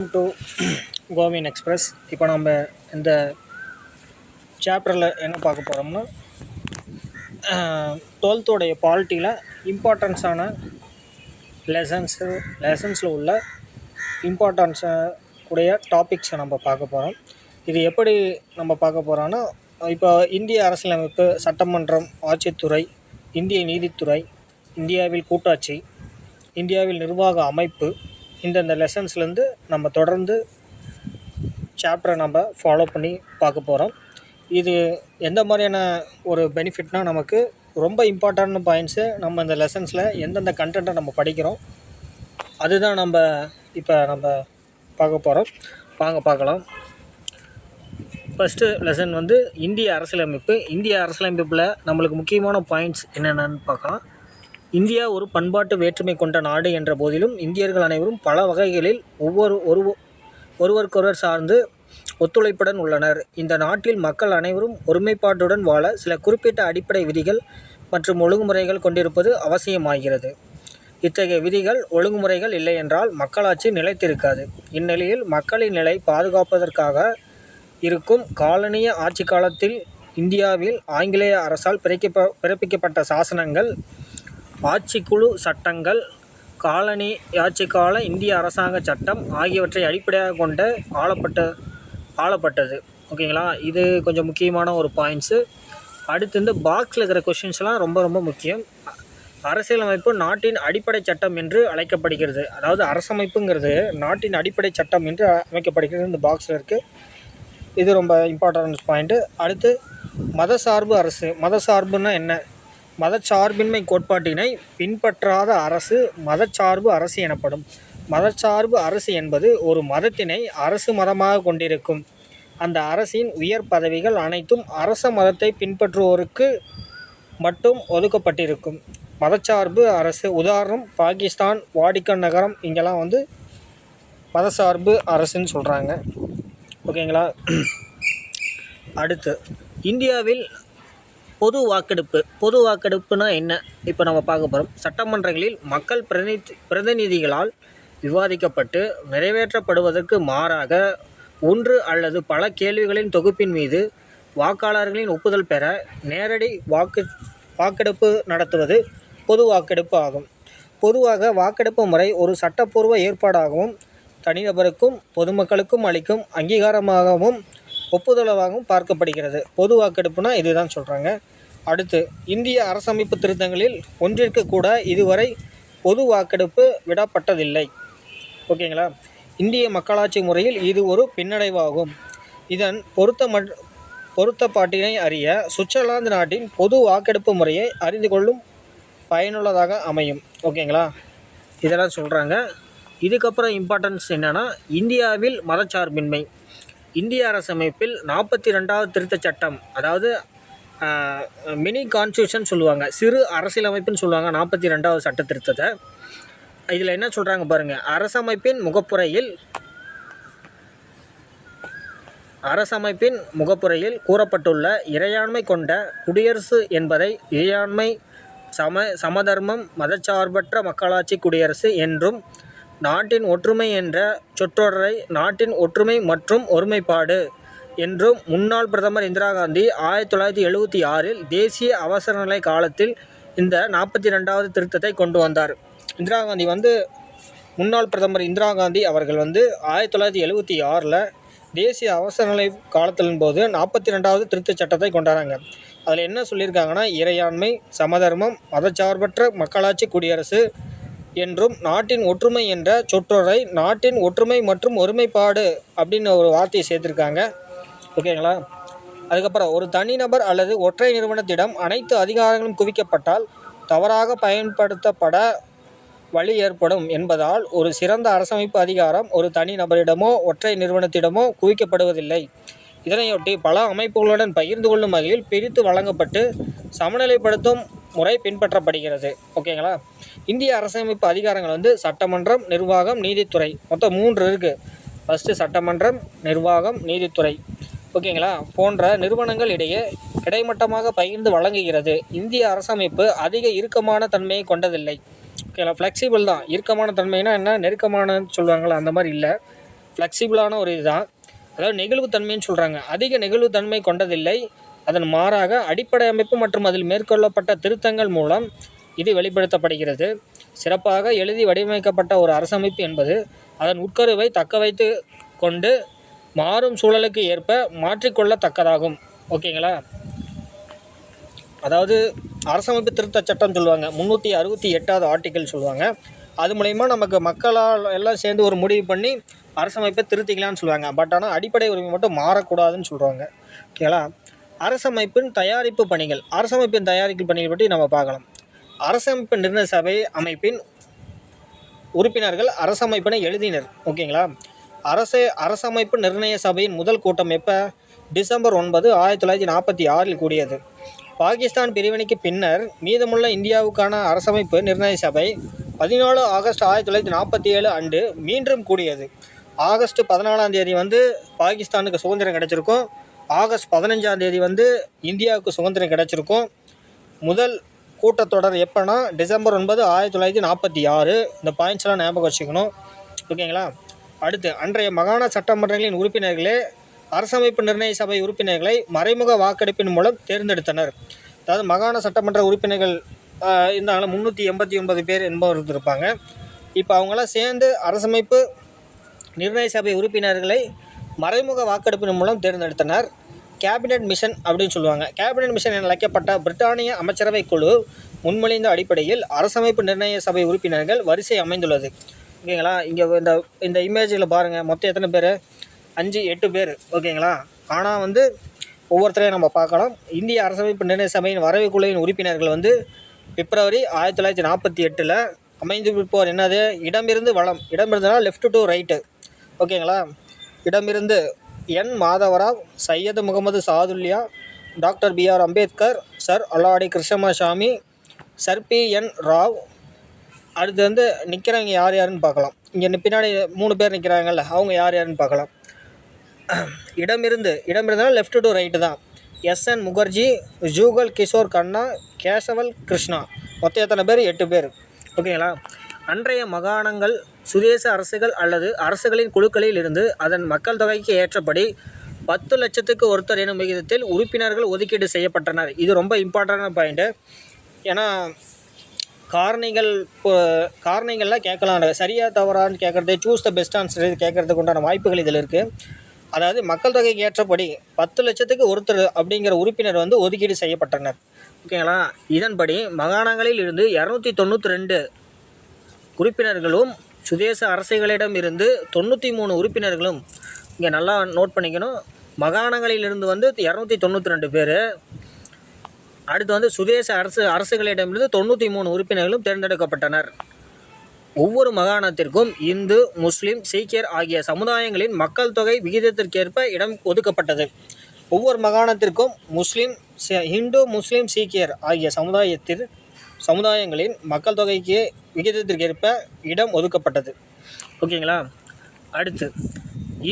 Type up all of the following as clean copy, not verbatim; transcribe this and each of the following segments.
To CoWIN express. இப்போ நம்ம இந்த சாப்டரில் என்ன பார்க்க போகிறோம்னா 12th பாலிட்டியில் இம்பார்ட்டன்ஸான லெசன்ஸில் உள்ள இம்பார்ட்டன்ஸை உடைய டாபிக்ஸை நம்ம பார்க்க போகிறோம். இது எப்படி நம்ம பார்க்க போகிறோன்னா, இப்போ இந்திய அரசியலமைப்பு, சட்டமன்றம், ஆட்சித்துறை, இந்திய நீதித்துறை, இந்தியாவில் கூட்டாட்சி, இந்தியாவில் நிர்வாக அமைப்பு, இந்தந்த லெசன்ஸ்லேருந்து நம்ம தொடர்ந்து சாப்டரை நம்ம ஃபாலோ பண்ணி பார்க்க போகிறோம். இது எந்த மாதிரியான ஒரு பெனிஃபிட்னால், நமக்கு ரொம்ப இம்பார்ட்டன்ட் பாயிண்ட்ஸு நம்ம இந்த லெசன்ஸில் எந்தெந்த கண்டென்ட்டை நம்ம படிக்கிறோம் அதுதான் இப்போ நம்ம பார்க்க போகிறோம். வாங்க பார்க்கலாம். ஃபஸ்ட்டு லெசன் இந்திய அரசியலமைப்பு. இந்திய அரசியலமைப்பில் நம்மளுக்கு முக்கியமான பாயிண்ட்ஸ் என்னென்னு பார்க்கலாம். இந்தியா ஒரு பண்பாட்டு வேற்றுமை கொண்ட நாடு என்ற போதிலும் இந்தியர்கள் அனைவரும் பல வகைகளில் ஒருவருக்கொருவர் சார்ந்து ஒத்துழைப்புடன் உள்ளனர். இந்த நாட்டில் மக்கள் அனைவரும் ஒருமைப்பாட்டுடன் வாழ சில குறிப்பிட்ட அடிப்படை விதிகள் மற்றும் ஒழுங்குமுறைகள் கொண்டிருப்பது அவசியமாகிறது. இத்தகைய விதிகள் ஒழுங்குமுறைகள் இல்லையென்றால் மக்களாட்சி நிலைத்திருக்காது. இந்நிலையில் மக்களின் நிலை பாதுகாப்பதற்காக இருக்கும் காலனிய ஆட்சி காலத்தில் இந்தியாவில் ஆங்கிலேய அரசால் பிறப்பிக்கப்பட்ட சாசனங்கள், ஆட்சிக்குழு சட்டங்கள், காலனி ஆட்சிக்கால இந்திய அரசாங்க சட்டம் ஆகியவற்றை அடிப்படையாக கொண்டு ஆளப்பட்டது. ஓகேங்களா, இது கொஞ்சம் முக்கியமான ஒரு பாயிண்ட்ஸு. அடுத்து பாக்ஸில் இருக்கிற கொஷின்ஸ்லாம் ரொம்ப ரொம்ப முக்கியம். அரசியலமைப்பு நாட்டின் அடிப்படை சட்டம் என்று அழைக்கப்படுகிறது. அதாவது அரசமைப்புங்கிறது நாட்டின் அடிப்படை சட்டம் என்று அமைக்கப்படுகிறது. இந்த பாக்ஸில் இருக்குது. இது ரொம்ப இம்பார்ட்டன்ட் பாயிண்ட்டு. அடுத்து மதசார்பு அரசு. மதசார்புன்னா என்ன? மதச்சார்பின்மை கோட்பாட்டினை பின்பற்றாத அரசு மதச்சார்பு அரசு எனப்படும். மதச்சார்பு அரசு என்பது ஒரு மதத்தினை அரசு மதமாக கொண்டிருக்கும். அந்த அரசின் உயர் பதவிகள் அனைத்தும் அரச மதத்தை பின்பற்றுவோருக்கு மட்டும் ஒதுக்கப்பட்டிருக்கும். மதச்சார்பு அரசு. உதாரணம், பாகிஸ்தான், வாடிக்கன் நகரம், இங்கெல்லாம் மதசார்பு அரசுன்னு சொல்கிறாங்க. ஓகேங்களா. அடுத்து இந்தியாவில் பொது வாக்கெடுப்பு. பொது வாக்கெடுப்புனா என்ன இப்போ நம்ம பார்க்க போகிறோம். சட்டமன்றங்களில் மக்கள் பிரதிநிதிகளால் விவாதிக்கப்பட்டு நிறைவேற்றப்படுவதற்கு மாறாக ஒன்று அல்லது பல கேள்விகளின் தொகுப்பின் மீது வாக்காளர்களின் ஒப்புதல் பெற நேரடி வாக்கெடுப்பு நடத்துவது பொது வாக்கெடுப்பு ஆகும். பொதுவாக வாக்கெடுப்பு முறை ஒரு சட்டப்பூர்வ ஏற்பாடாகவும் தனிநபருக்கும் பொதுமக்களுக்கும் அளிக்கும் அங்கீகாரமாகவும் ஒப்புதலாகவும் பார்க்கப்படுகிறது. பொது வாக்கெடுப்புனா இதுதான் சொல்கிறாங்க. அடுத்து இந்திய அரசமைப்பு திருத்தங்களில் ஒன்றிற்கு கூட இதுவரை பொது வாக்கெடுப்பு விடப்பட்டதில்லை. ஓகேங்களா. இந்திய மக்களாட்சி முறையில் இது ஒரு பின்னடைவாகும். இதன் பொருத்தப்பாட்டினை அறிய சுவிட்சர்லாந்து நாட்டின் பொது வாக்கெடுப்பு முறையை அறிந்து கொள்ளும் பயனுள்ளதாக அமையும். ஓகேங்களா, இதெல்லாம் சொல்கிறாங்க. இதுக்கப்புறம் இம்பார்ட்டன்ஸ் என்னென்னா, இந்தியாவில் மதச்சார்பின்மை. இந்திய அரசமைப்பில் 42வது திருத்தச் சட்டம், அதாவது மினி கான்ஸ்டியூஷன் சொல்லுவாங்க, சிறு அரசியலமைப்புன்னு சொல்லுவாங்க 42வது சட்ட திருத்தத்தை. இதில் என்ன சொல்கிறாங்க பாருங்கள். அரசமைப்பின் முகப்புரையில் கூறப்பட்டுள்ள இறையாண்மை கொண்ட குடியரசு என்பதை இறையாண்மை, சமதர்மம், மதச்சார்பற்ற மக்களாட்சி குடியரசு என்றும், நாட்டின் ஒற்றுமை என்ற சொற்றொடரை நாட்டின் ஒற்றுமை மற்றும் ஒருமைப்பாடு என்றும் முன்னாள் பிரதமர் இந்திரா காந்தி 1976இல் தேசிய அவசரநிலை காலத்தில் இந்த 42வது திருத்தத்தை கொண்டு வந்தார். முன்னாள் பிரதமர் இந்திரா காந்தி அவர்கள் 1976இல் தேசிய அவசரநிலை காலத்தின் போது 42வது திருத்தச் சட்டத்தை கொண்டாடுறாங்க. அதில் என்ன சொல்லியிருக்காங்கன்னா, இறையாண்மை, சமதர்மம், மதச்சார்பற்ற மக்களாட்சி குடியரசு என்றும், நாட்டின் ஒற்றுமை என்ற சொற்றொடரை நாட்டின் ஒற்றுமை மற்றும் ஒருமைப்பாடு அப்படின்னு ஒரு வார்த்தையை சேர்த்துருக்காங்க. ஓகேங்களா. அதுக்கப்புறம் ஒரு தனிநபர் அல்லது ஒற்றை நிறுவனத்திடம் அனைத்து அதிகாரங்களும் குவிக்கப்பட்டால் தவறாக பயன்படுத்தப்பட வழி ஏற்படும் என்பதால் ஒரு சிறந்த அரசமைப்பு அதிகாரம் ஒரு தனிநபரிடமோ ஒற்றை நிறுவனத்திடமோ குவிக்கப்படுவதில்லை. இதனையொட்டி பல அமைப்புகளுடன் பகிர்ந்து கொள்ளும் வகையில் பிரித்து வழங்கப்பட்டு சமநிலைப்படுத்தும் முறை பின்பற்றப்படுகிறது. ஓகேங்களா. இந்திய அரசமைப்பு அதிகாரங்கள் சட்டமன்றம், நிர்வாகம், நீதித்துறை, மொத்தம் 3 இருக்குது. ஃபஸ்ட்டு சட்டமன்றம், நிர்வாகம், நீதித்துறை, ஓகேங்களா, போன்ற நிறுவனங்கள் இடையே கிடைமட்டமாக பகிர்ந்து வழங்குகிறது. இந்திய அரசமைப்பு அதிக இறுக்கமான தன்மையை கொண்டதில்லை. ஓகேங்களா, ஃப்ளெக்சிபிள் தான். இறுக்கமான தன்மைனா என்ன, நெருக்கமானன்னு சொல்லுவாங்களா, அந்த மாதிரி இல்லை. ஃப்ளெக்சிபிளான ஒரு இதுதான். அதாவது நெகிழ்வுத்தன்மைன்னு சொல்கிறாங்க. அதிக நெகிழ்வுத்தன்மை கொண்டதில்லை. அதன் மாறாக அடிப்படை அமைப்பு மற்றும் அதில் மேற்கொள்ளப்பட்ட திருத்தங்கள் மூலம் இது வெளிப்படுத்தப்படுகிறது. சிறப்பாக எழுதி வடிவமைக்கப்பட்ட ஒரு அரசமைப்பு என்பது அதன் உட்கருவை தக்க வைத்து கொண்டு மாறும் சூழலுக்கு ஏற்ப மாற்றிக்கொள்ளத்தக்கதாகும். ஓகேங்களா? அதாவது அரசமைப்பு திருத்த சட்டம் சொல்லுவாங்க, 368வது ஆர்டிக்கல் சொல்லுவாங்க. அது மூலயமா நமக்கு மக்களால் எல்லாம் சேர்ந்து ஒரு முடிவு பண்ணி அரசமைப்பை திருத்திக்கலான்னு சொல்லுவாங்க. பட் ஆனால் அடிப்படை உரிமை மட்டும் மாறக்கூடாதுன்னு சொல்கிறாங்க. ஓகேங்களா? அரசமைப்பின் தயாரிப்பு பணிகள். அரசமைப்பின் தயாரிப்பு பணிகள் பற்றி நம்ம பார்க்கலாம். அரசமைப்பு நிர்ணய சபை அமைப்பின் உறுப்பினர்கள் அரசமைப்பினை எழுதினர். ஓகேங்களா? அரசமைப்பு நிர்ணய சபையின் முதல் கூட்டம் எப்போ? டிசம்பர் 9, 1946 கூடியது. பாகிஸ்தான் பிரிவினைக்கு பின்னர் மீதமுள்ள இந்தியாவுக்கான அரசமைப்பு நிர்ணய சபை 14 ஆகஸ்ட் 1947 அன்று மீண்டும் கூடியது. ஆகஸ்ட் 14 பாகிஸ்தானுக்கு சுதந்திரம் கிடச்சிருக்கும். ஆகஸ்ட் 15 இந்தியாவுக்கு சுதந்திரம் கிடச்சிருக்கும். முதல் கூட்டத்தொடர் எப்போனா டிசம்பர் 9, 1946. இந்த பாயிண்ட்ஸ்லாம் ஞாபகம் வச்சுக்கணும். ஓகேங்களா? அடுத்து, அன்றைய மாகாண சட்டமன்றங்களின் உறுப்பினர்களே அரசமைப்பு நிர்ணய சபை உறுப்பினர்களை மறைமுக வாக்கெடுப்பின் மூலம் தேர்ந்தெடுத்தனர். அதாவது மாகாண சட்டமன்ற உறுப்பினர்கள் இருந்தாங்கள 389 பேர் என்பவர்கள் இருப்பாங்க. இப்போ அவங்களாம் சேர்ந்து அரசமைப்பு நிர்ணய சபை உறுப்பினர்களை மறைமுக வாக்கெடுப்பின் மூலம் தேர்ந்தெடுத்தனர். கேபினட் மிஷன் அப்படின்னு சொல்லுவாங்க. கேபினட் மிஷன் என அழைக்கப்பட்ட பிரிட்டானிய அமைச்சரவை குழு முன்மொழிந்த அடிப்படையில் அரசமைப்பு நிர்ணய சபை உறுப்பினர்கள் வரிசை அமைந்துள்ளது. ஓகேங்களா? இங்கே இந்த இமேஜில் பாருங்கள், மொத்தம் எத்தனை பேர்? 5-8 பேர். ஓகேங்களா? ஆனால் ஒவ்வொருத்தரையும் நம்ம பார்க்கலாம். இந்திய அரசமைப்பு நிர்ணய சபையின் வரைவு குழுவின் உறுப்பினர்கள் பிப்ரவரி 1948 அமைந்திருப்போர் என்னது? இடமிருந்து வளம். இடமிருந்துனா லெஃப்ட் டு ரைட்டு. ஓகேங்களா? இடமிருந்து N Madhava Rao, Syed Mohammed Saadulla, doctor B.R. Ambedkar, sir Alladi Krishnaswami, sir P.N. Rau. அடுத்து நிற்கிறவங்க யார் யாருன்னு பார்க்கலாம். இங்கே பின்னாடி 3 பேர் நிற்கிறாங்கல்ல, அவங்க யார் யாருன்னு பார்க்கலாம். இடமிருந்துனா லெஃப்ட் டு ரைட்டு தான். S.N. முகர்ஜி, ஜூகல் கிஷோர் கண்ணா, கேசவல் கிருஷ்ணா. மொத்தம் எத்தனை பேர்? 8 பேர். ஓகேங்களா? அன்றைய மாகாணங்கள் சுதேச அரசுகள் அல்லது அரசுகளின் குழுக்களில் இருந்து அதன் மக்கள் தொகைக்கு ஏற்றபடி 10 லட்சத்துக்கு ஒருத்தர் எனும் விகிதத்தில் உறுப்பினர்கள் ஒதுக்கீடு செய்யப்பட்டனர். இது ரொம்ப இம்பார்ட்டண்டான பாயிண்ட்டு. ஏன்னா காரணிகள்லாம் கேட்கலாம், சரியாக தவறான்னு கேட்குறது, சூஸ் த பெஸ்ட் ஆன்சர் கேட்குறதுக்கு உண்டான வாய்ப்புகள் இதில் இருக்குது. அதாவது மக்கள் தொகைக்கு ஏற்றபடி 10 லட்சத்துக்கு ஒருத்தர் அப்படிங்கிற உறுப்பினர் ஒதுக்கீடு செய்யப்பட்டனர். ஓகேங்களா? இதன்படி மாகாணங்களில் இருந்து 292 உறுப்பினர்களும் சுதேச அரசுகளிடம் இருந்து 93 உறுப்பினர்களும். இங்கே நல்லா நோட் பண்ணிக்கணும். மாகாணங்களிலிருந்து 292 பேர். அடுத்து சுதேச அரசுகளிடமிருந்து 93 உறுப்பினர்களும் தேர்ந்தெடுக்கப்பட்டனர். ஒவ்வொரு மாகாணத்திற்கும் இந்து, முஸ்லீம், சீக்கியர் ஆகிய சமுதாயங்களின் மக்கள் தொகை விகிதத்திற்கேற்ப இடம் ஒதுக்கப்பட்டது. ஒவ்வொரு மாகாணத்திற்கும் இந்து, முஸ்லீம், சீக்கியர் ஆகிய சமுதாயங்களின் மக்கள் தொகைக்கு விகிதத்திற்கேற்ப இடம் ஒதுக்கப்பட்டது. ஓகேங்களா? அடுத்து,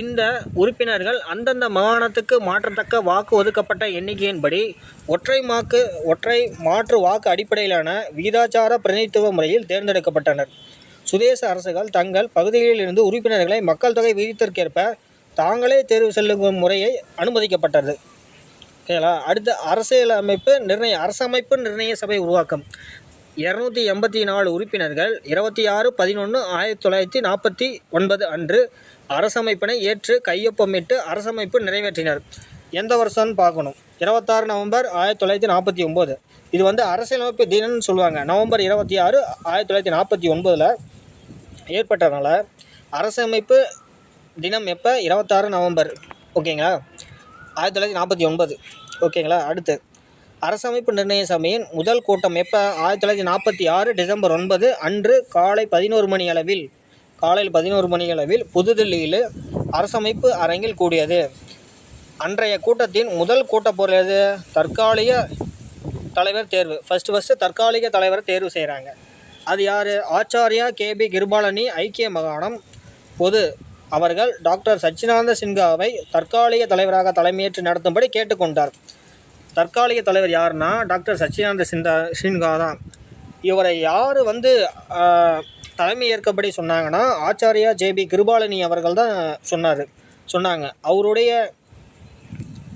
இந்த உறுப்பினர்கள் அந்தந்த மாகாணத்துக்கு மாற்றத்தக்க வாக்கு ஒதுக்கப்பட்ட எண்ணிக்கையின்படி ஒற்றை மாற்று வாக்கு அடிப்படையிலான விகிதாச்சார பிரதிநிதித்துவ முறையில் தேர்ந்தெடுக்கப்பட்டனர். சுதேச அரசுகள் தங்கள் பகுதிகளில் இருந்து உறுப்பினர்களை மக்கள் தொகை விகிதத்திற்கேற்ப தாங்களே தேர்வு செல்லும் முறையை அனுமதிக்கப்பட்டது. ஓகேங்களா? அடுத்து, அரசமைப்பு நிர்ணய சபை உருவாக்கம். 284 உறுப்பினர்கள் 26/11/1949 அன்று அரசமைப்பினை ஏற்று கையொப்பமிட்டு அரசமைப்பு நிறைவேற்றினர். எந்த வருஷம்னு பார்க்கணும். 26 நவம்பர் 1949. இது அரசியலமைப்பு தினம்னு சொல்லுவாங்க. நவம்பர் 26, 1949 ஏற்பட்டதுனால அரசமைப்பு தினம் எப்போ? 26 நவம்பர். ஓகேங்களா? 1949. ஓகேங்களா? அடுத்து, அரசமைப்பு நிர்ணய சபையின் முதல் கூட்டம் எப்போ? 1946 டிசம்பர் 9 அன்று காலையில் 11 மணி அளவில் புதுதில்லியில் அரசமைப்பு அரங்கில் கூடியது. அன்றைய கூட்டத்தின் முதல் கூட்டப்பொருள் எது? தற்காலிக தலைவர் தேர்வு. ஃபஸ்ட்டு தற்காலிக தலைவரை தேர்வு செய்கிறாங்க. அது யார்? ஆச்சாரியா KB கிருபாலனி, ஐக்கிய மாகாணம் பொது. அவர்கள் டாக்டர் சச்சிதானந்த சின்ஹாவை தற்காலிக தலைவராக தலைமையேற்று நடத்தும்படி கேட்டுக்கொண்டார். தற்காலிக தலைவர் யாருன்னா டாக்டர் சச்சிதானந்த சின்ஹா தான். இவரை யார் வந்து தலைமை ஏற்கபடி சொன்னாங்கன்னா ஆச்சாரியா ஜேபி கிருபாலனி அவர்கள் தான் சொன்னாங்க.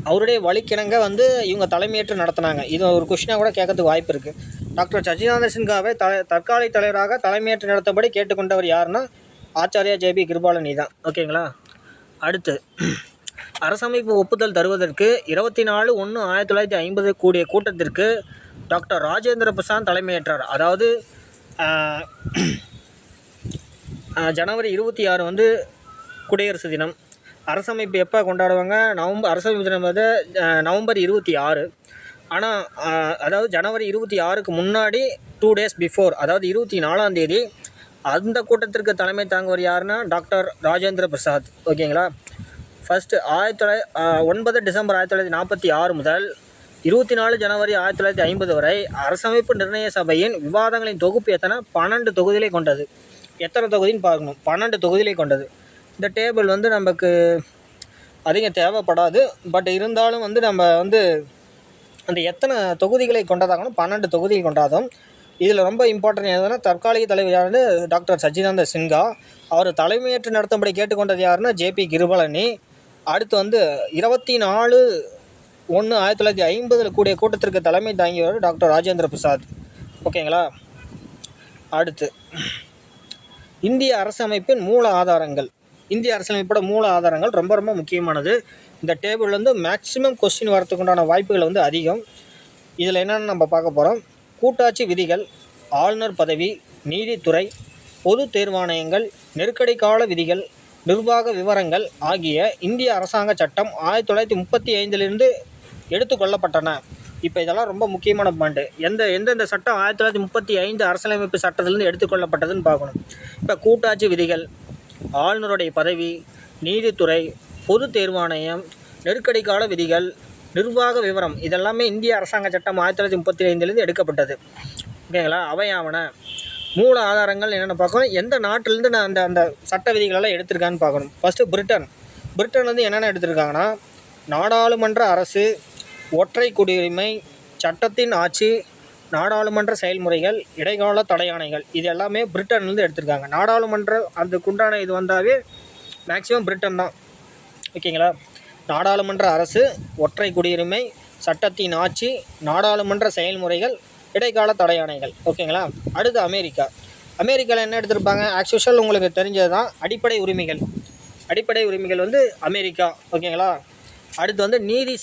அவருடைய வழிக்கிணங்க வந்து இவங்க தலைமையேற்று நடத்தினாங்க. இது ஒரு கொஷினாக கூட கேட்கறதுக்கு வாய்ப்பு இருக்குது. டாக்டர் சச்சிதானந்த சின்ஹாவை தற்காலிக தலைவராக தலைமையேற்று நடத்தபடி கேட்டுக்கொண்டவர் யாருன்னா ஆச்சாரியா ஜேபி கிருபாலனி தான். ஓகேங்களா. அடுத்து, அரசமைப்பு ஒப்புதல் தருவதற்கு 24/1/1950 கூடிய கூட்டத்திற்கு டாக்டர் ராஜேந்திர பிரசாத் தலைமையேற்றார். அதாவது ஜனவரி 26 வந்து குடியரசு தினம். அரசமைப்பு எப்போ கொண்டாடுவாங்க? அரசமைப்பு தினம் வந்து நவம்பர் 26. ஆனால் அதாவது ஜனவரி 26க்கு முன்னாடி 2 days பிஃபோர், அதாவது 24ஆம் தேதி அந்த கூட்டத்திற்கு தலைமை தாங்குவர் யாருன்னா டாக்டர் ராஜேந்திர பிரசாத். ஓகேங்களா. ஃபஸ்ட்டு 9 டிசம்பர் 1946 முதல் 24 ஜனவரி 1950 வரை அரசமைப்பு நிர்ணய சபையின் விவாதங்களின் தொகுப்பு 12 தொகுதிகளை கொண்டது. எத்தனை தொகுதின்னு பார்க்கணும்? 12 தொகுதிகளை கொண்டது. இந்த டேபிள் வந்து நமக்கு அதிகம் தேவைப்படாது. பட் இருந்தாலும் வந்து நம்ம வந்து அந்த எத்தனை தொகுதிகளை கொண்டதாகணும்? 12 தொகுதிகள் கொண்டாதும். இதில் ரொம்ப இம்பார்ட்டன்ட் எதுனா தற்காலிக தலைவர் யாருன்னு டாக்டர் சச்சிதானந்த சின்ஹா. அவர் தலைமையேற்று நடத்தும்படி கேட்டுக்கொண்டது யாருன்னா ஜேபி கிருபாலனி. அடுத்து வந்து 24/1/1950 கூடிய கூட்டத்திற்கு தலைமை தாங்கியவர் டாக்டர் ராஜேந்திர பிரசாத். ஓகேங்களா. அடுத்து, இந்திய அரசமைப்பின் மூல ஆதாரங்கள். இந்திய அரசியலமைப்போட மூல ஆதாரங்கள் ரொம்ப ரொம்ப முக்கியமானது. இந்த டேபிள் வந்து மேக்ஸிமம் கொஸ்டின் வரத்துக்குண்டான வாய்ப்புகள் வந்து அதிகம். இதில் என்னென்னு நம்ம பார்க்க போகிறோம். கூட்டாட்சி விதிகள், ஆளுநர் பதவி, நீதித்துறை, பொது தேர்வாணையங்கள், நெருக்கடி கால விதிகள், நிர்வாக விவரங்கள் ஆகிய இந்திய அரசாங்க சட்டம் 1935 எடுத்துக்கொள்ளப்பட்டன. இப்போ இதெல்லாம் ரொம்ப முக்கியமான பாயிண்ட். எந்தெந்த சட்டம் 1935 அரசியலமைப்பு சட்டத்திலேருந்து எடுத்துக்கொள்ளப்பட்டதுன்னு பார்க்கணும். இப்போ கூட்டாட்சி விதிகள், ஆளுநருடைய பதவி, நீதித்துறை, பொது தேர்வாணையம், நெருக்கடி கால விதிகள், நிர்வாக விவரம் இதெல்லாமே இந்திய அரசாங்க சட்டம் 1935 எடுக்கப்பட்டது. ஓகேங்களா. அவையாவன மூல ஆதாரங்கள் என்னென்ன பார்க்கணும். எந்த நாட்டிலேருந்து நான் அந்த சட்ட விதிகளெல்லாம் எடுத்திருக்கான்னு பார்க்கணும். ஃபஸ்ட்டு பிரிட்டன் வந்து என்னென்ன எடுத்திருக்காங்கன்னா நாடாளுமன்ற அரசு, ஒற்றை குடியுரிமை, சட்டத்தின் ஆட்சி, நாடாளுமன்ற செயல்முறைகள், இடைக்கால தடையாணைகள் இது எல்லாமே பிரிட்டன்லேருந்து எடுத்திருக்காங்க. நாடாளுமன்ற அதுக்குண்டான இது வந்தாவே மேக்ஸிமம் பிரிட்டன் தான். ஓகேங்களா. நாடாளுமன்ற அரசு, ஒற்றை குடியுரிமை, சட்டத்தின் ஆட்சி, நாடாளுமன்ற செயல்முறைகள், இடைக்கால தடையாணைகள். ஓகேங்களா. அடுத்து அமெரிக்காவில் என்ன எடுத்திருப்பாங்க? ஆக்சுவல் உங்களுக்கு தெரிஞ்சது தான் அடிப்படை உரிமைகள் வந்து அமெரிக்கா. ஓகேங்களா. அடுத்து வந்து நீதி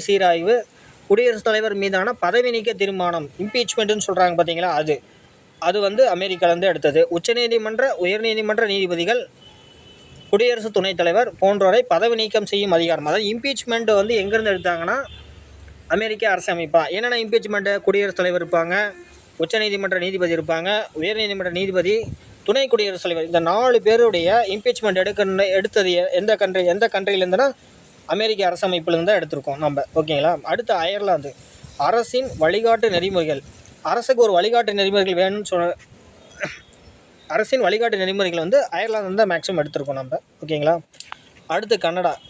சீராய்வு, குடியரசுத் தலைவர் மீதான பதவி நீக்க தீர்மானம், இம்பீச்மெண்ட்டுன்னு சொல்கிறாங்க பார்த்தீங்களா, அது வந்து அமெரிக்காவிலேருந்து எடுத்தது. உயர்நீதிமன்ற நீதிபதிகள், குடியரசு துணைத் தலைவர் போன்றோரை பதவி நீக்கம் செய்யும் அதிகாரம். அதாவது இம்பீச்மெண்ட் வந்து எங்கேருந்து எடுத்தாங்கன்னா அமெரிக்க அரசமைப்பா. என்னென்ன இம்பீச்மெண்ட்டு? குடியரசுத் தலைவர் இருப்பாங்க, உச்சநீதிமன்ற நீதிபதி இருப்பாங்க, உயர்நீதிமன்ற நீதிபதி, துணை குடியரசுத் தலைவர். இந்த 4 பேருடைய இம்பீச்மெண்ட் எடுத்தது எந்த கண்ட்ரிலேருந்துன்னா அமெரிக்க அரசமைப்புலேருந்து தான் எடுத்திருக்கோம் நம்ம. ஓகேங்களா. அடுத்து அயர்லாந்து. அரசின் வழிகாட்டு நெறிமுறைகள். அரசுக்கு ஒரு வழிகாட்டு நெறிமுறைகள் வேணும்னு அரசின் வழிகாட்டு நெறிமுறைகள் வந்து அயர்லாந்து தான் மேக்ஸிமம் எடுத்திருக்கோம் நம்ம. ஓகேங்களா. அடுத்து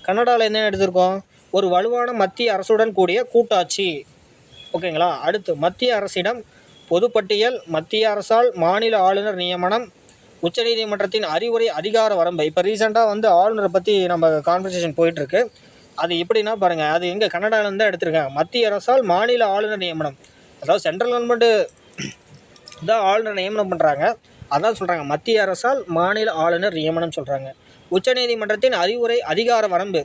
கனடாவில் என்ன எடுத்திருக்கோம்? ஒரு வலுவான மத்திய அரசுடன் கூடிய கூட்டாட்சி. ஓகேங்களா. அடுத்து மத்திய அரசிடம் பொதுப்பட்டியல், மத்திய அரசால் மாநில ஆளுநர் நியமனம், உச்சநீதிமன்றத்தின் அறிவுரை அதிகார வரம்பு. இப்போ ரீசெண்டாக வந்து ஆளுநரை பற்றி நம்ம கான்வர்சேஷன் போயிட்டுருக்கு. அது எப்படின்னா பாருங்கள், அது எங்கே கனடாவிலேருந்து தான் எடுத்திருக்காங்க. மத்திய அரசால் மாநில ஆளுநர் நியமனம், அதாவது சென்ட்ரல் கவர்மெண்ட்டு தான் ஆளுநர் நியமனம் பண்ணுறாங்க. அதான் சொல்கிறாங்க மத்திய அரசால் மாநில ஆளுநர் நியமனம் சொல்கிறாங்க. உச்சநீதிமன்றத்தின் அறிவுரை அதிகார வரம்பு,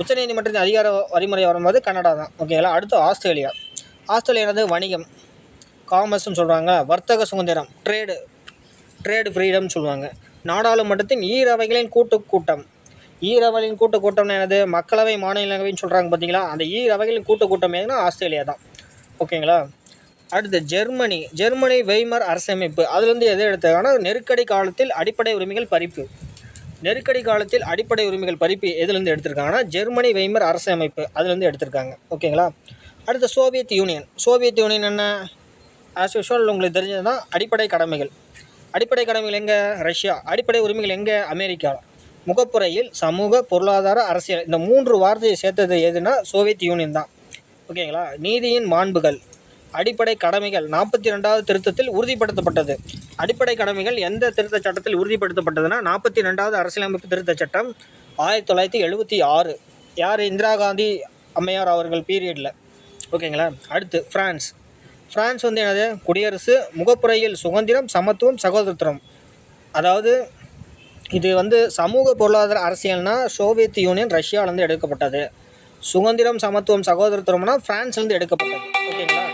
உச்சநீதிமன்றத்தின் அதிகார வரிமுறை வரும்போது கனடா தான். ஓகேங்களா. அடுத்து ஆஸ்திரேலியானது வணிகம், காமர்ஸ்ன்னு சொல்கிறாங்க, வர்த்தக சுதந்திரம், ட்ரேடு ஃப்ரீடம்னு சொல்லுவாங்க. நாடாளுமன்றத்தின் ஈரவைகளின் கூட்டுக்கூட்டம் என்னது? மக்களவை, மாநிலங்களவைன்னு சொல்கிறாங்க பார்த்தீங்களா. அந்த ஈரவைகளின் கூட்டுக்கூட்டம் எதுனா ஆஸ்திரேலியா தான். ஓகேங்களா. அடுத்து ஜெர்மனி வெய்மர் அரசமைப்பு. அதுலேருந்து எதை எடுத்தாங்கன்னா நெருக்கடி காலத்தில் அடிப்படை உரிமைகள் பறிப்பு எதுலேருந்து எடுத்திருக்காங்கன்னா ஜெர்மனி வெய்மர் அரசமைப்பு அதுலேருந்து எடுத்திருக்காங்க. ஓகேங்களா. அடுத்து சோவியத் யூனியன் என்ன? ஆஸ் யூஷுவல் உங்களுக்கு தெரிஞ்சது தான் அடிப்படை கடமைகள் எங்கே? ரஷ்யா. அடிப்படை உரிமைகள் எங்கே? அமெரிக்கா. முகப்புறையில் சமூக, பொருளாதார, அரசியல் இந்த 3 வார்த்தையை சேர்த்தது எதுனா சோவியத் யூனியன் தான். ஓகேங்களா. நீதியின் மாண்புகள், அடிப்படை கடமைகள் 42வது திருத்தத்தில் உறுதிப்படுத்தப்பட்டது. அடிப்படை கடமைகள் எந்த திருத்த சட்டத்தில் உறுதிப்படுத்தப்பட்டதுன்னா 42வது அரசியலமைப்பு திருத்த சட்டம் 1976. யார்? இந்திரா காந்தி அம்மையார் அவர்கள் பீரியடில். ஓகேங்களா. அடுத்து ஃப்ரான்ஸ் வந்து என்னது? குடியரசு, முகப்புறையில் சுதந்திரம், சமத்துவம், சகோதரத்துவம். அதாவது இது வந்து சமூக பொருளாதார அரசியல்னா சோவியத் யூனியன் ரஷ்யாவிலேருந்து எடுக்கப்பட்டது. சுதந்திரம், சமத்துவம், சகோதரத்துவம்னா ஃப்ரான்ஸ்லேருந்து எடுக்கப்பட்டது. ஓகேங்களா.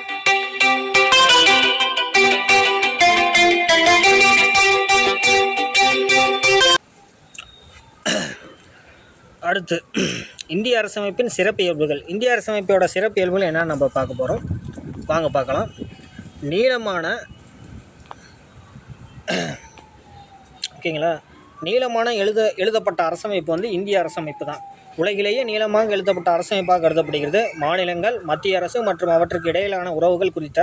அடுத்து இந்திய அரசமைப்பின் சிறப்பியல்புகள். இந்திய அரசமைப்போட சிறப்பியல்புகள் என்னன்னு நம்ம பார்க்க போகிறோம். வாங்க பார்க்கலாம். நீளமான எழுதப்பட்ட அரசமைப்பு வந்து இந்திய அரசமைப்பு தான். உலகிலேயே நீளமாக எழுதப்பட்ட அரசமைப்பாக கருதப்படுகிறது. மாநிலங்கள், மத்திய அரசு மற்றும் அவற்றுக்கு இடையிலான உறவுகள் குறித்த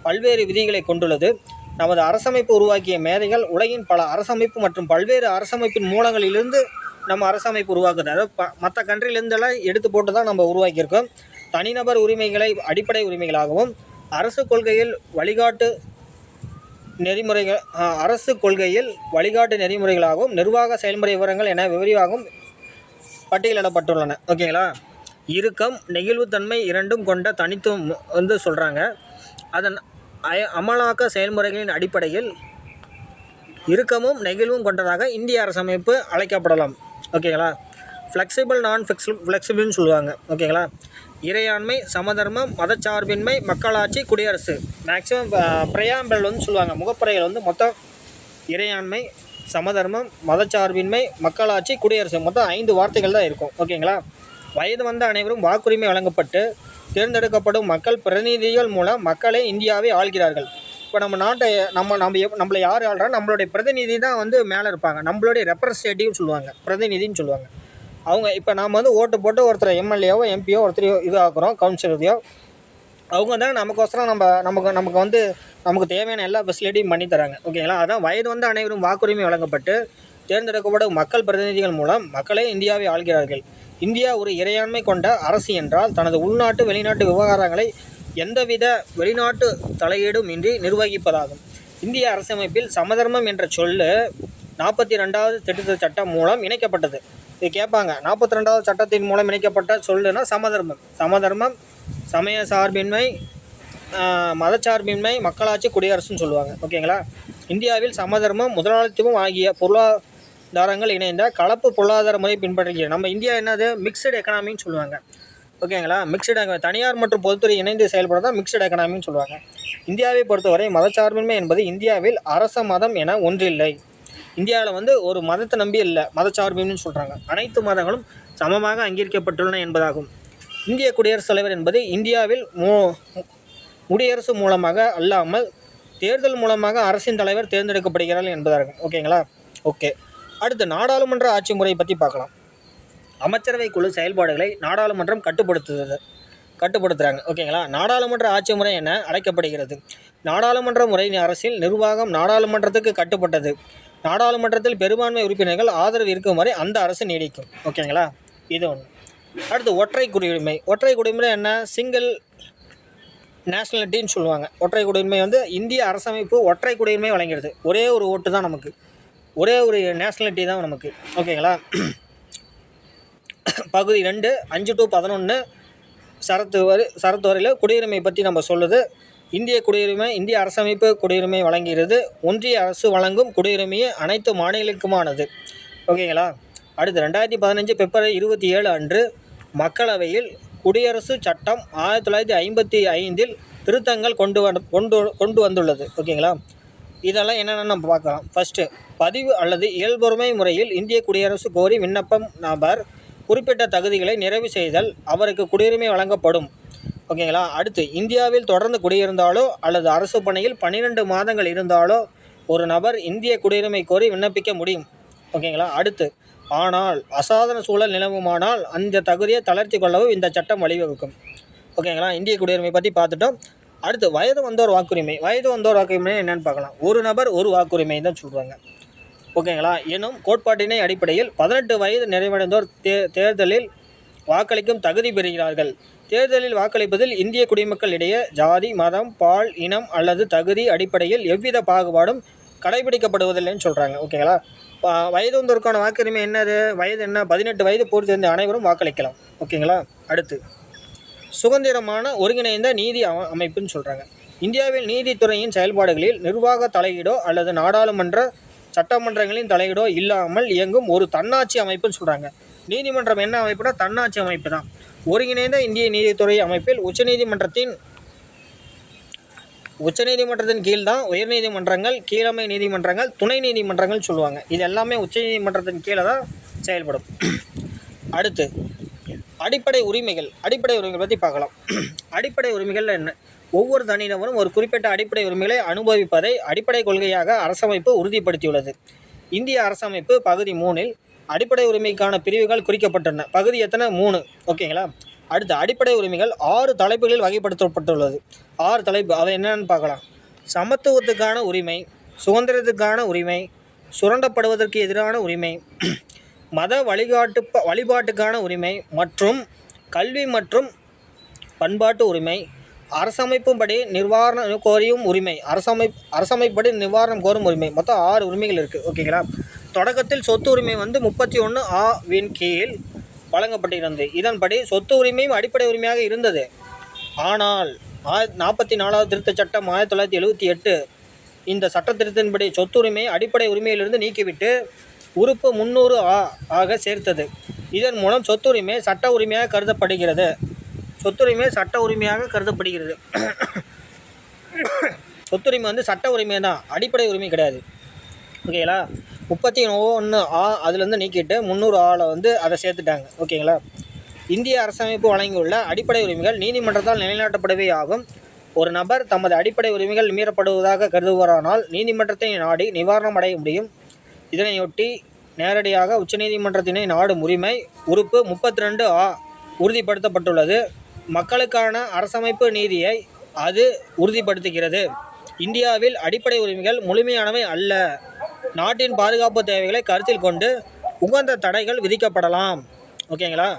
பல்வேறு விதிகளை கொண்டுள்ளது. நமது அரசமைப்பு உருவாக்கிய மேதைகள் உலகின் பல அரசமைப்பு மற்றும் பல்வேறு அரசமைப்பின் மூலங்களிலிருந்து நம்ம அரசமைப்பு உருவாக்குது. அதாவது மற்ற கண்ட்ரிலேருந்தெல்லாம் எடுத்து போட்டு தான் நம்ம உருவாக்கியிருக்கோம். தனிநபர் உரிமைகளை அடிப்படை உரிமைகளாகவும் அரசு கொள்கையில் வழிகாட்டு நெறிமுறைகளாகவும் நிர்வாக செயல்முறை விவரங்கள் என விரிவாகவும் பட்டியலிடப்பட்டுள்ளன. ஓகேங்களா. இறுக்கம், நெகிழ்வுத்தன்மை இரண்டும் கொண்ட தனித்துவம் வந்து சொல்கிறாங்க. அதன் அமலாக்க செயல்முறைகளின் அடிப்படையில் இறுக்கமும் நெகிழ்வும் கொண்டதாக இந்திய அரசமைப்பு அழைக்கப்படலாம். ஓகேங்களா. ஃப்ளெக்சிபிள், நான் ஃப்ளெக்சிபிள்னு சொல்லுவாங்க. ஓகேங்களா. இறையாண்மை, சமதர்மம், மதச்சார்பின்மை, மக்களாட்சி, குடியரசு. மேக்ஸிமம் பிரையாம்பிள் வந்து சொல்லுவாங்க. முகப்புரைகள் வந்து மொத்தம் இறையாண்மை, சமதர்மம், மதச்சார்பின்மை, மக்களாட்சி, குடியரசு. மொத்தம் 5 வார்த்தைகள் தான் இருக்கும். ஓகேங்களா. வயது வந்த அனைவரும் வாக்குரிமை வழங்கப்பட்டு தேர்ந்தெடுக்கப்படும் மக்கள் பிரதிநிதிகள் மூலம் மக்களே இந்தியாவை ஆள்கிறார்கள். இப்போ நம்ம நாட்டை நம்மளை யார் ஆள்றா? நம்மளுடைய பிரதிநிதி தான் வந்து மேலே இருப்பாங்க. நம்மளுடைய ரெப்ரஸன்டேட்டிவ் சொல்லுவாங்க, பிரதிநிதின்னு சொல்லுவாங்க. அவங்க இப்போ நாம் வந்து ஓட்டு போட்டு ஒருத்தர் எம்எல்ஏவோ எம்பியோ ஒருத்தர் இது ஆக்குறோம், கவுன்சிலரையோ. அவங்க தான் நமக்கோசரம் நமக்கு வந்து நமக்கு தேவையான எல்லா ஃபெசிலிட்டியும் பண்ணி தராங்க. ஓகேங்களா. அதான் வயது வந்து அனைவரும் வாக்குரிமை வழங்கப்பட்டு தேர்ந்தெடுக்கப்படும் மக்கள் பிரதிநிதிகள் மூலம் மக்களே இந்தியாவை ஆள்கிறார்கள். இந்தியா ஒரு இறையாண்மை கொண்ட அரசு என்றால் தனது உள்நாட்டு வெளிநாட்டு விவகாரங்களை எந்தவித வெளிநாட்டு தலையீடும் இன்றி நிர்வகிப்பதாகும். இந்திய அரசமைப்பில் சமதர்மம் என்ற சொல்லு 42வது திருத்த சட்டம் மூலம் இணைக்கப்பட்டது. இது கேட்பாங்க. 42வது சட்டத்தின் மூலம் இணைக்கப்பட்ட சொல்லுனா சமதர்மம், சமய சார்பின்மை, மதச்சார்பின்மை, மக்களாட்சி, குடியரசுன்னு சொல்லுவாங்க. ஓகேங்களா. இந்தியாவில் சமதர்மம், முதலாளித்துவம் ஆகிய பொருளாதாரங்கள் இணைந்த கலப்பு பொருளாதார முறை பின்பற்றுகிறது. நம்ம இந்தியா என்னது? மிக்சடு எக்கனாமின்னு சொல்லுவாங்க. ஓகேங்களா. தனியார் மற்றும் பொதுத்துறை இணைந்து செயல்படுறதா மிக்சடு எக்கனாமின்னு சொல்லுவாங்க. இந்தியாவை பொறுத்தவரை மதச்சார்பின்மை என்பது இந்தியாவில் அரச மதம் என ஒன்றில்லை. இந்தியாவில் வந்து ஒரு மதத்தை நம்பி இல்லை, மதச்சார்பின்மைன்னு சொல்கிறாங்க. அனைத்து மதங்களும் சமமாக அங்கீகரிக்கப்பட்டுள்ளன என்பதாகும். இந்திய குடியரசுத் தலைவர் என்பது இந்தியாவில் முடியரசு மூலமாக அல்லாமல் தேர்தல் மூலமாக அரசின் தலைவர் தேர்ந்தெடுக்கப்படுகிறார்கள் என்பதாகும். ஓகேங்களா. ஓகே. அடுத்து நாடாளுமன்ற ஆட்சி முறை பற்றி பார்க்கலாம். அமைச்சரவை குழு செயல்பாடுகளை நாடாளுமன்றம் கட்டுப்படுத்துகிறாங்க. ஓகேங்களா. நாடாளுமன்ற ஆட்சி முறை என அழைக்கப்படுகிறது. நாடாளுமன்ற முறை அரசியல் நிர்வாகம் நாடாளுமன்றத்துக்கு கட்டுப்பட்டது. நாடாளுமன்றத்தில் பெரும்பான்மை உறுப்பினர்கள் ஆதரவு இருக்கும் வரை அந்த அரசு நீடிக்கும். ஓகேங்களா. இது ஒன்று. அடுத்து ஒற்றை குடியுரிமை என்ன? சிங்கிள் நேஷ்னாலிட்டின்னு சொல்லுவாங்க. ஒற்றை குடியுரிமை வந்து இந்திய அரசமைப்பு ஒற்றை குடியுரிமை வழங்கிறது. ஒரே ஒரு ஓட்டு தான் நமக்கு, ஒரே ஒரு நேஷ்னாலிட்டி தான் நமக்கு. ஓகேங்களா. பகுதி 2 5 to 11 சரத்து வரையில் குடியுரிமை பற்றி நம்ம சொல்லுது. இந்திய அரசமைப்பு குடியுரிமை வழங்குகிறது. ஒன்றிய அரசு வழங்கும் குடியுரிமையை அனைத்து மாநிலங்களுக்குமானது. ஓகேங்களா. அடுத்து 2015 பிப்ரவரி 27 அன்று மக்களவையில் குடியரசு சட்டம் 1955 திருத்தங்கள் கொண்டு வந்துள்ளது. ஓகேங்களா. இதெல்லாம் என்னென்னு நம்ம பார்க்கலாம். ஃபஸ்ட்டு, பதிவு அல்லது இயல்புரிமை முறையில் இந்திய குடியரசு கோரி விண்ணப்பம் நபர் குறிப்பிட்ட தகுதிகளை நிறைவு செய்தல் அவருக்கு குடியுரிமை வழங்கப்படும். ஓகேங்களா. அடுத்து, இந்தியாவில் தொடர்ந்து குடியிருந்தாலோ அல்லது அரசு பணியில் 12 மாதங்கள் இருந்தாலோ ஒரு நபர் இந்திய குடியுரிமை கோரி விண்ணப்பிக்க முடியும். ஓகேங்களா. அடுத்து, ஆனால் அசாதாரண சூழல் நிலவுமானால் அந்த தகுதியை தளர்த்தி கொள்ளவும் இந்த சட்டம் வழிவகுக்கும். ஓகேங்களா. இந்திய குடியுரிமை பற்றி பார்த்துட்டோம். அடுத்து, வயது வந்தோர் வாக்குரிமை என்னென்னு பார்க்கலாம். ஒரு நபர் ஒரு வாக்குரிமை தான் சொல்கிறாங்க. ஓகேங்களா. எனும் கோட்பாட்டினை அடிப்படையில் 18 வயது நிறைவடைந்தோர் தேர்தலில் வாக்களிக்கும் தகுதி பெறுகிறார்கள். தேர்தலில் வாக்களிப்பதில் இந்திய குடிமக்கள் இடையே ஜாதி, மதம், பால், இனம் அல்லது தகுதி அடிப்படையில் எவ்வித பாகுபாடும் கடைபிடிக்கப்படுவதில்லைன்னு சொல்கிறாங்க. ஓகேங்களா? வயது வந்தோருக்கான வாக்குரிமை என்னது? வயது என்ன? 18 வயது பூர்த்தி அனைவரும் வாக்களிக்கலாம். ஓகேங்களா? அடுத்து சுதந்திரமான ஒருங்கிணைந்த நீதி அமைப்புன்னு சொல்கிறாங்க. இந்தியாவில் நீதித்துறையின் செயல்பாடுகளில் நிர்வாக தலையீடோ அல்லது நாடாளுமன்ற சட்டமன்றங்களின் தலையீடோ இல்லாமல் இயங்கும் ஒரு தன்னாட்சி அமைப்புன்னு சொல்கிறாங்க. நீதிமன்றம் என்ன அமைப்புனா தன்னாட்சி அமைப்பு தான். ஒருங்கிணைந்த இந்திய நீதித்துறை அமைப்பில் உச்சநீதிமன்றத்தின் கீழ் தான் உயர்நீதிமன்றங்கள், கீழமை நீதிமன்றங்கள், துணை நீதிமன்றங்கள் சொல்லுவாங்க. இது எல்லாமே உச்சநீதிமன்றத்தின் கீழே தான் செயல்படும். அடுத்து அடிப்படை உரிமைகள் பற்றி பார்க்கலாம். அடிப்படை உரிமைகள் என்ன? ஒவ்வொரு தனிநபரும் ஒரு குறிப்பிட்ட அடிப்படை உரிமைகளை அனுபவிப்பதை அடிப்படை கொள்கையாக அரசமைப்பு உறுதிப்படுத்தியுள்ளது. இந்திய அரசமைப்பு பகுதி 3இல் அடிப்படை உரிமைக்கான பிரிவுகள் குறிக்கப்பட்டுள்ளன. பகுதி எத்தனை? 3. ஓகேங்களா? அடுத்து அடிப்படை உரிமைகள் 6 தலைப்புகளில் வகைப்படுத்தப்பட்டுள்ளது. 6 தலைப்பு. அவை என்னென்னு பார்க்கலாம். சமத்துவத்துக்கான உரிமை, சுதந்திரத்துக்கான உரிமை, சுரண்டப்படுவதற்கு எதிரான உரிமை, மத வழிபாட்டுக்கான உரிமை மற்றும் கல்வி மற்றும் பண்பாட்டு உரிமை, அரசமைப்புப்படி நிவாரணம் கோரியும் உரிமை, அரசமைப்படி நிவாரணம் கோரும் உரிமை. மொத்தம் 6 உரிமைகள் இருக்குது. ஓகேங்களா? தொடக்கத்தில் சொத்து உரிமை 31(a)வின் கீழ் வழங்கப்பட்டிருந்தது. இதன்படி சொத்து உரிமையும் அடிப்படை உரிமையாக இருந்தது. ஆனால் 44வது திருத்தச் சட்டம் 1978 இந்த சட்ட திருத்தத்தின்படி சொத்துரிமை அடிப்படை உரிமையிலிருந்து நீக்கிவிட்டு உறுப்பு 300(a) ஆக சேர்த்தது. இதன் மூலம் சொத்துரிமை சட்ட உரிமையாக கருதப்படுகிறது. சொத்துரிமை சட்ட உரிமை தான், அடிப்படை உரிமை கிடையாது. ஓகேங்களா? 31(a) அதுலேருந்து நீக்கிட்டு 300(a) அதை சேர்த்துட்டாங்க. ஓகேங்களா? இந்திய அரசமைப்பு வழங்கியுள்ள அடிப்படை உரிமைகள் நீதிமன்றத்தால் நிலைநாட்டப்படவே ஆகும். ஒரு நபர் தமது அடிப்படை உரிமைகள் மீறப்படுவதாக கருதுவாரானால் நீதிமன்றத்தை நாடி நிவாரணம் அடைய முடியும். இதனையொட்டி நேரடியாக உச்சநீதிமன்றத்தினை நாடும் உரிமை உறுப்பு 32(a) உறுதிப்படுத்தப்பட்டுள்ளது. மக்களுக்கான அரசமைப்பு நீதியை அது உறுதிப்படுத்துகிறது. இந்தியாவில் அடிப்படை உரிமைகள் முழுமையானவை அல்ல. நாட்டின் பாதுகாப்பு தேவைகளை கருத்தில் கொண்டு உகந்த தடைகள் விதிக்கப்படலாம். ஓகேங்களா?